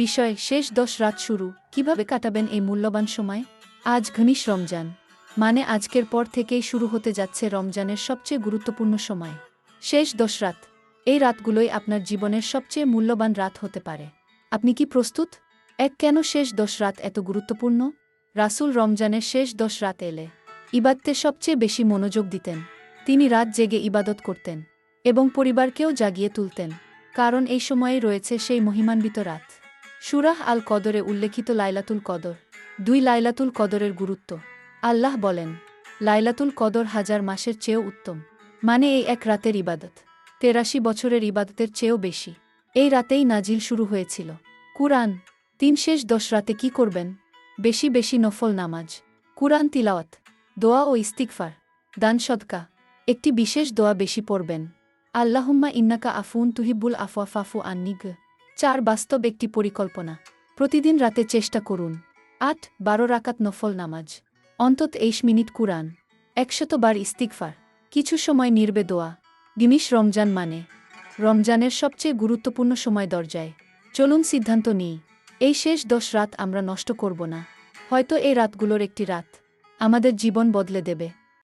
বিষয় শেষ 10 রাত শুরু কিভাবে কাটাবেন এই মূল্যবান সময়। আজ ঘনিষ্ঠ রমজান, মানে আজকের পর থেকেই শুরু হতে যাচ্ছে রমজানের সবচেয়ে গুরুত্বপূর্ণ সময়, শেষ 10 রাত। এই রাতগুলোই আপনার জীবনের সবচেয়ে মূল্যবান রাত হতে পারে। আপনি কি প্রস্তুত? কেন শেষ 10 রাত এত গুরুত্বপূর্ণ? রাসূল রমজানের শেষ 10 রাত এলে ইবাদতে সবচেয়ে বেশি মনোযোগ দিতেন। তিনি রাত জেগে ইবাদত করতেন এবং পরিবারকেও জাগিয়ে তুলতেন, কারণ এই সময়ে রয়েছে সেই মহিমান্বিত রাত। সূরাহ আল কদরে উল্লেখিত লাইলাতুল কদর। 2 লাইলাতুল কদরের গুরুত্ব। আল্লাহ বলেন, লাইলাতুল কদর 1000 মাসের চেয়েও উত্তম, মানে এই এক রাতের ইবাদত 83 বছরের ইবাদতের চেয়েও বেশি। এই রাতেই নাজিল শুরু হয়েছিল কুরআন। শেষ 10 রাতে কি করবেন? বেশি বেশি নফল নামাজ, কুরআন তিলাওয়াত, দোয়া ও ইস্তিগফার, দান সদকা। একটি বিশেষ দোয়া বেশি পড়বেন, আল্লাহুম্মা ইন্নাকা আফুন তুহিব্বুল আফওয়া ফাফু আন্নি। 4 বাস্তব একটি পরিকল্পনা। প্রতিদিন রাতে চেষ্টা করুন 8-12 রাকাত নফল নামাজ, অন্তত 20 মিনিট কুরআন, 100 বার ইস্তিগফার, কিছু সময় নির্বে দোয়া। রমজান মানে রমজানের সবচেয়ে গুরুত্বপূর্ণ সময় দরজায়। চলুন সিদ্ধান্ত নিই, এই শেষ 10 রাত আমরা নষ্ট করব না। হয়তো এই রাতগুলোর একটি রাত আমাদের জীবন বদলে দেবে।